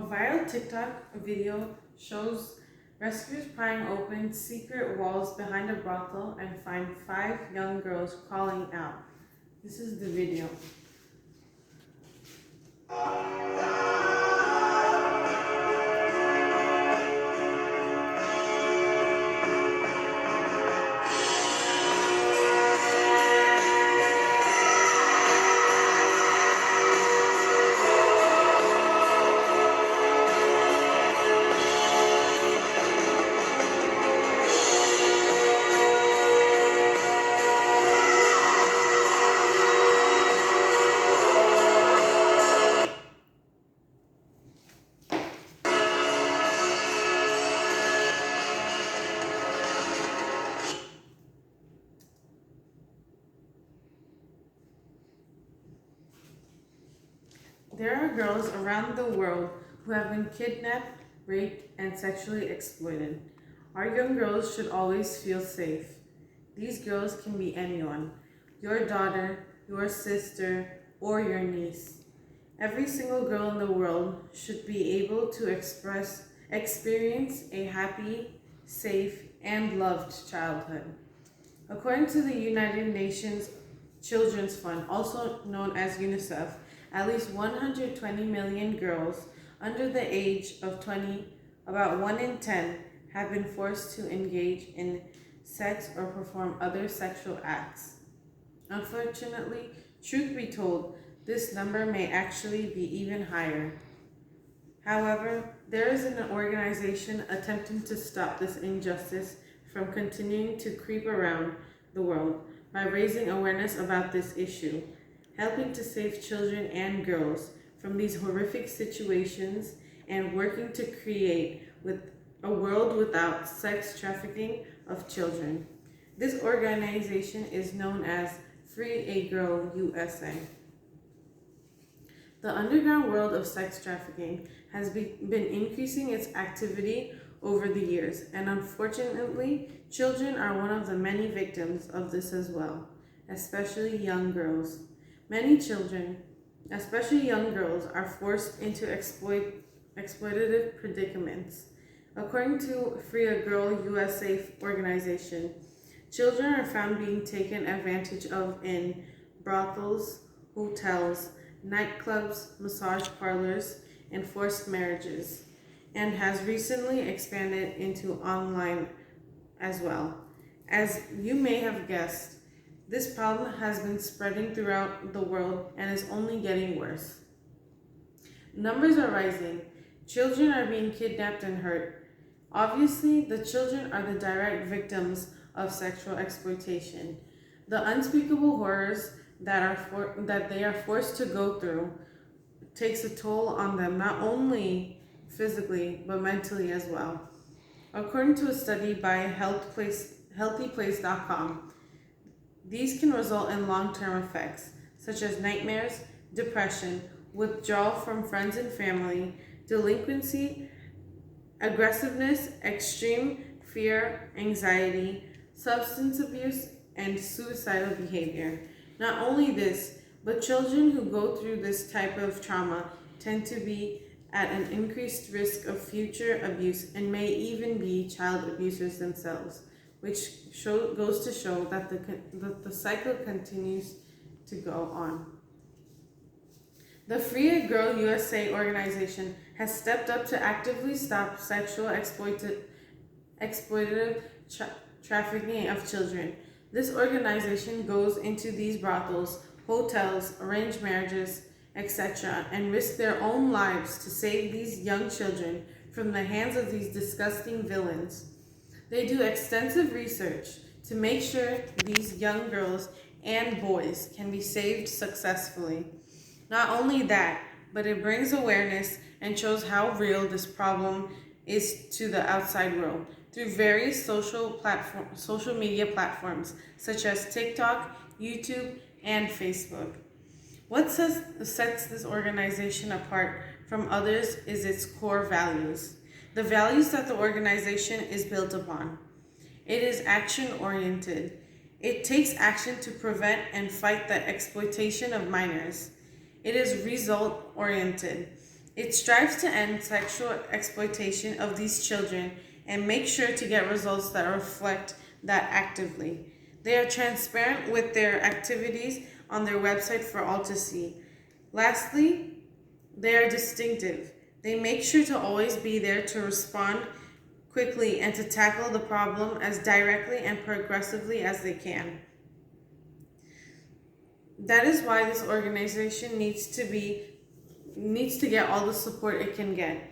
viral TikTok video shows rescuers prying open secret walls behind a brothel and find 5 young girls crawling out. This is the video. There are girls around the world who have been kidnapped, raped, and sexually exploited. Our young girls should always feel safe. These girls can be anyone, your daughter, your sister, or your niece. Every single girl in the world should be able to experience a happy, safe, and loved childhood. According to the United Nations Children's Fund, also known as UNICEF, at least 120 million girls under the age of 20, about 1 in 10, have been forced to engage in sex or perform other sexual acts. Unfortunately, truth be told, this number may actually be even higher. However, there is an organization attempting to stop this injustice from continuing to creep around the world by raising awareness about this issue, helping to save children and girls from these horrific situations, and working to create a world without sex trafficking of children. This organization is known as Free a Girl USA. The underground world of sex trafficking has been increasing its activity over the years, and unfortunately, children are one of the many victims of this as well, especially young girls. Many children, especially young girls, are forced into exploitative predicaments. According to Free a Girl USA organization, children are found being taken advantage of in brothels, hotels, nightclubs, massage parlors, and forced marriages, and has recently expanded into online as well. As you may have guessed, this problem has been spreading throughout the world and is only getting worse. Numbers are rising. Children are being kidnapped and hurt. Obviously, the children are the direct victims of sexual exploitation. The unspeakable horrors that they are forced to go through takes a toll on them, not only physically, but mentally as well. According to a study by healthyplace.com, these can result in long-term effects, such as nightmares, depression, withdrawal from friends and family, delinquency, aggressiveness, extreme fear, anxiety, substance abuse, and suicidal behavior. Not only this, but children who go through this type of trauma tend to be at an increased risk of future abuse and may even be child abusers themselves, which goes to show that the cycle continues to go on. The Free a Girl USA organization has stepped up to actively stop sexual exploitative trafficking of children. This organization goes into these brothels, hotels, arranged marriages, etc., and risk their own lives to save these young children from the hands of these disgusting villains. They do extensive research to make sure these young girls and boys can be saved successfully. Not only that, but it brings awareness and shows how real this problem is to the outside world through various social media platforms such as TikTok, YouTube, and Facebook. What sets this organization apart from others is its core values. The values that the organization is built upon. It is action-oriented. It takes action to prevent and fight the exploitation of minors. It is result-oriented. It strives to end sexual exploitation of these children and make sure to get results that reflect that actively. They are transparent with their activities on their website for all to see. Lastly, they are distinctive. They make sure to always be there to respond quickly and to tackle the problem as directly and progressively as they can. That is why this organization needs to get all the support it can get.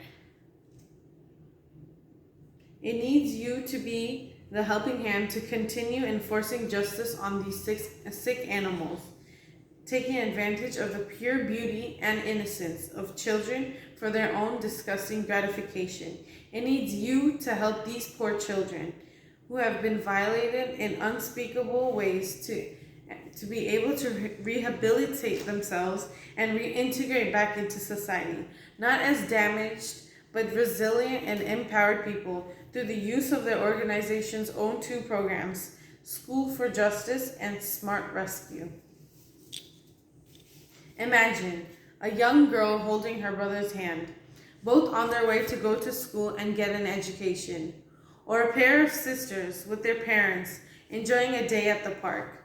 It needs you to be the helping hand to continue enforcing justice on these sick animals, taking advantage of the pure beauty and innocence of children for their own disgusting gratification. It needs you to help these poor children who have been violated in unspeakable ways to be able to rehabilitate themselves and reintegrate back into society, not as damaged but resilient and empowered people through the use of their organization's own two programs, School for Justice and Smart Rescue. Imagine a young girl holding her brother's hand, both on their way to go to school and get an education, or a pair of sisters with their parents enjoying a day at the park.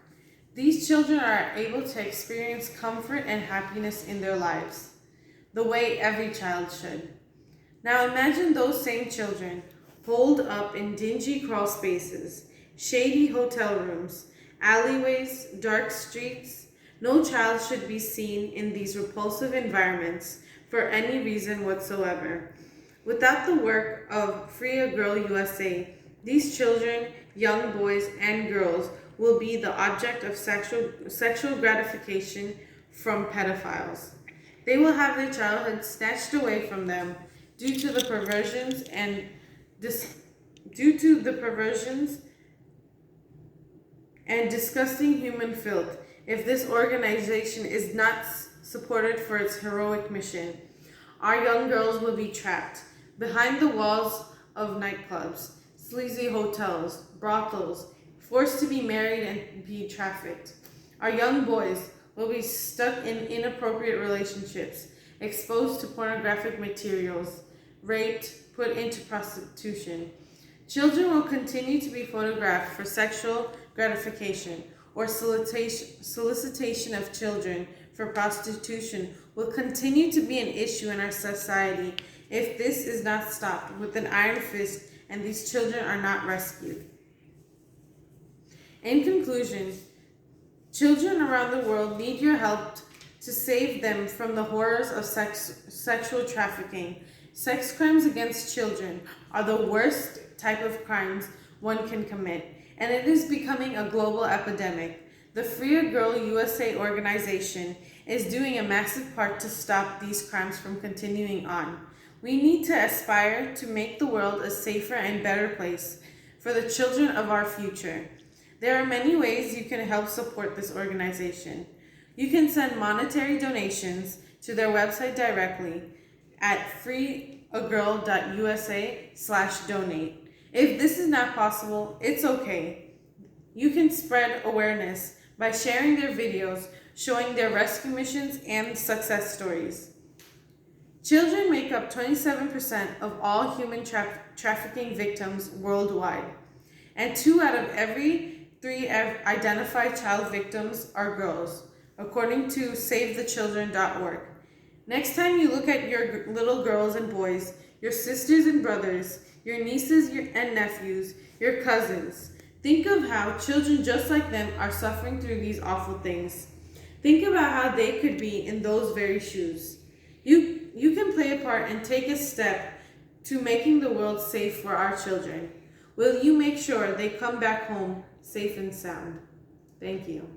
These children are able to experience comfort and happiness in their lives, the way every child should. Now imagine those same children holed up in dingy crawl spaces, shady hotel rooms, alleyways, dark streets. No child should be seen in these repulsive environments for any reason whatsoever. Without the work of Free a Girl USA, these children, young boys and girls, will be the object of sexual gratification from pedophiles. They will have their childhood snatched away from them due to the perversions and disgusting human filth if this organization is not supported for its heroic mission. Our young girls will be trapped behind the walls of nightclubs, sleazy hotels, brothels, forced to be married and be trafficked. Our young boys will be stuck in inappropriate relationships, exposed to pornographic materials, raped, put into prostitution. Children will continue to be photographed for sexual gratification, or solicitation of children for prostitution will continue to be an issue in our society if this is not stopped with an iron fist and these children are not rescued. In conclusion, children around the world need your help to save them from the horrors of sexual trafficking. Sex crimes against children are the worst type of crimes one can commit, and it is becoming a global epidemic. The Free a Girl USA organization is doing a massive part to stop these crimes from continuing on. We need to aspire to make the world a safer and better place for the children of our future. There are many ways you can help support this organization. You can send monetary donations to their website directly at freeagirl.usa/donate. If this is not possible, it's okay. You can spread awareness by sharing their videos showing their rescue missions and success stories. Children make up 27% of all human trafficking victims worldwide, and 2 out of every 3 identified child victims are girls, according to SaveTheChildren.org. Next time you look at your little girls and boys, your sisters and brothers, your nieces and nephews, your cousins, think of how children just like them are suffering through these awful things. Think about how they could be in those very shoes. You can play a part and take a step to making the world safe for our children. Will you make sure they come back home safe and sound? Thank you.